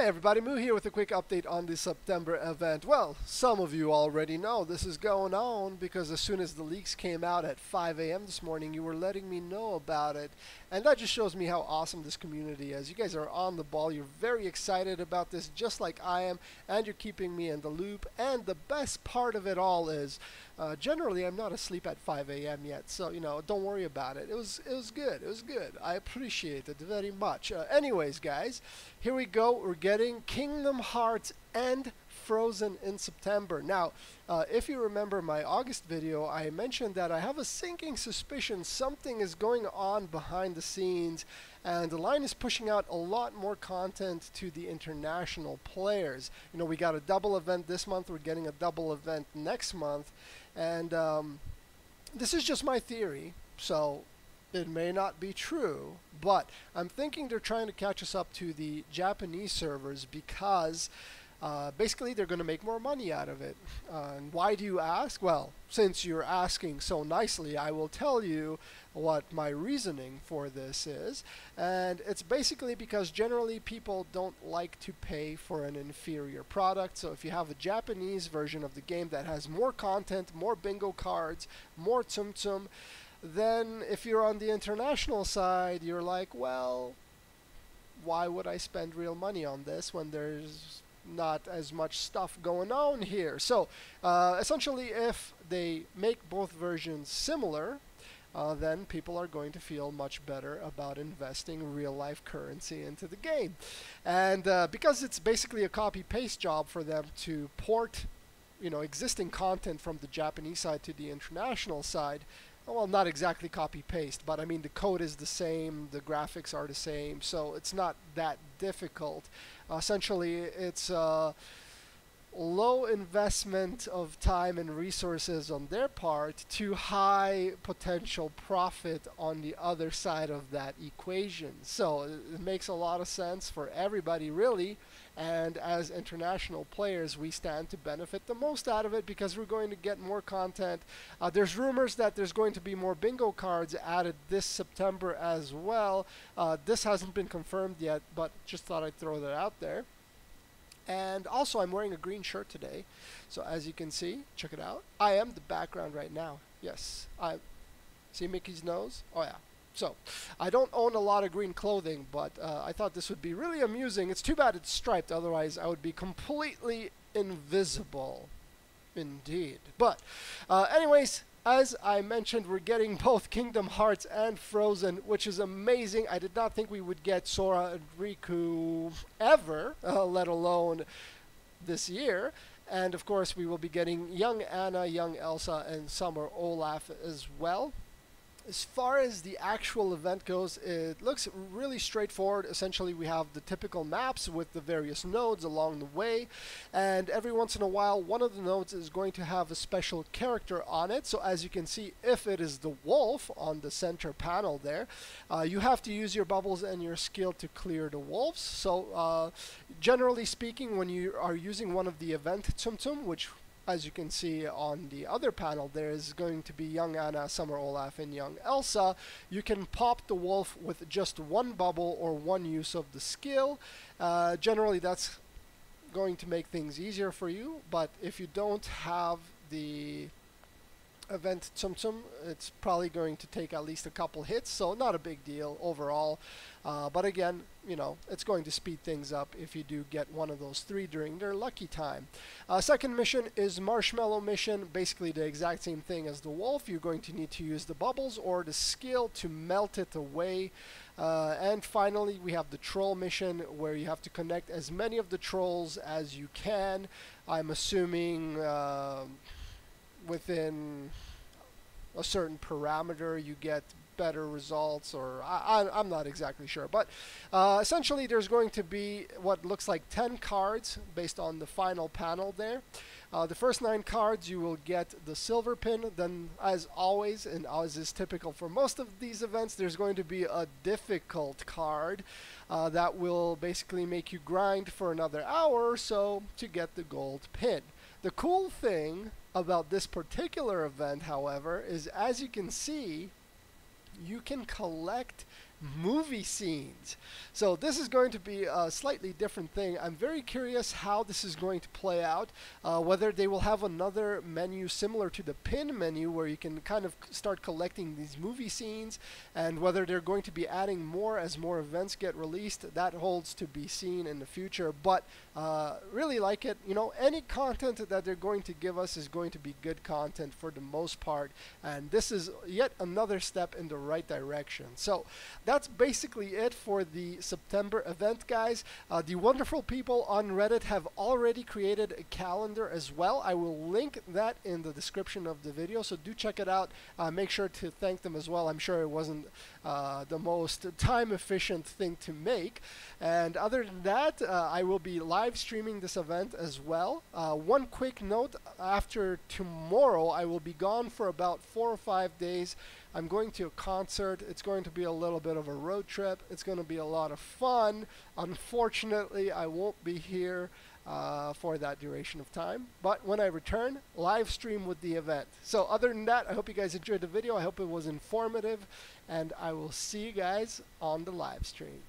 everybody, Moo here with a quick update on the September event. Well, some of you already know this is going on because as soon as the leaks came out at 5 a.m. this morning, you were letting me know about it. And that just shows me how awesome this community is. You guys are on the ball. You're very excited about this, just like I am, and you're keeping me in the loop. And the best part of it all is, generally, I'm not asleep at 5 a.m. yet, so, don't worry about it. It was good. It was good. I appreciate it very much. Anyways, guys, here we go. We're getting Kingdom Hearts and Frozen in September. Now, if you remember my August video, I mentioned that I have a sinking suspicion something is going on behind the scenes, and the line is pushing out a lot more content to the international players. We got a double event this month. We're getting a double event next month, and this is just my theory, so it may not be true, but I'm thinking they're trying to catch us up to the Japanese servers because basically they're going to make more money out of it. And why do you ask? Well, since you're asking so nicely, I will tell you what my reasoning for this is. And it's basically because generally people don't like to pay for an inferior product. So if you have a Japanese version of the game that has more content, more bingo cards, more Tsum Tsum, then if you're on the international side, you're like, well, why would I spend real money on this when there's not as much stuff going on here? So essentially, if they make both versions similar, then people are going to feel much better about investing real-life currency into the game. And because it's basically a copy-paste job for them to port, existing content from the Japanese side to the international side. Well, not exactly copy-paste, but I mean the code is the same, the graphics are the same, so it's not that difficult. Essentially, it's low investment of time and resources on their part to high potential profit on the other side of that equation. So it makes a lot of sense for everybody, really. And as international players, we stand to benefit the most out of it because we're going to get more content. There's rumors that there's going to be more bingo cards added this September as well. This hasn't been confirmed yet, but just thought I'd throw that out there. And also, I'm wearing a green shirt today. So as you can see, check it out. I am the background right now. Yes. See Mickey's nose? Oh, yeah. So, I don't own a lot of green clothing, but I thought this would be really amusing. It's too bad it's striped, otherwise I would be completely invisible. Indeed. But, anyways, as I mentioned, we're getting both Kingdom Hearts and Frozen, which is amazing. I did not think we would get Sora and Riku ever, let alone this year. And, of course, we will be getting young Anna, young Elsa, and Summer Olaf as well. As far as the actual event goes, it looks really straightforward. Essentially, we have the typical maps with the various nodes along the way, and every once in a while, one of the nodes is going to have a special character on it. So as you can see, if it is the wolf on the center panel there, you have to use your bubbles and your skill to clear the wolves. So generally speaking, when you are using one of the event Tsum Tsum, which as you can see on the other panel, there is going to be young Anna, Summer Olaf, and young Elsa. You can pop the wolf with just one bubble or one use of the skill. Generally, that's going to make things easier for you, but if you don't have the event Tsum Tsum, it's probably going to take at least a couple hits, so not a big deal overall. But again, it's going to speed things up if you do get one of those three during their lucky time. Second mission is Marshmallow Mission, basically the exact same thing as the wolf. You're going to need to use the bubbles or the skill to melt it away. And finally, we have the Troll Mission, where you have to connect as many of the trolls as you can. I'm assuming within a certain parameter you get better results, or I'm not exactly sure, but essentially there's going to be what looks like 10 cards based on the final panel there. The first 9 cards you will get the silver pin. Then, as always, and as is typical for most of these events, there's going to be a difficult card that will basically make you grind for another hour or so to get the gold pin. The cool thing about this particular event, however, is as you can see, you can collect movie scenes. So this is going to be a slightly different thing. I'm very curious how this is going to play out, whether they will have another menu similar to the pin menu where you can kind of start collecting these movie scenes, and whether they're going to be adding more as more events get released. That holds to be seen in the future, but really like it. You know, any content that they're going to give us is going to be good content for the most part, and this is yet another step in the right direction. So that's basically it for the September event, guys. The wonderful people on Reddit have already created a calendar as well. I will link that in the description of the video, so do check it out. Make sure to thank them as well. I'm sure it wasn't the most time efficient thing to make. And other than that, I will be live streaming this event as well. One quick note, after tomorrow I will be gone for about 4 or 5 days. I'm going to a concert. It's going to be a little bit of a road trip. It's going to be a lot of fun. Unfortunately, I won't be here for that duration of time. But when I return, live stream with the event. So other than that, I hope you guys enjoyed the video. I hope it was informative. And I will see you guys on the live stream.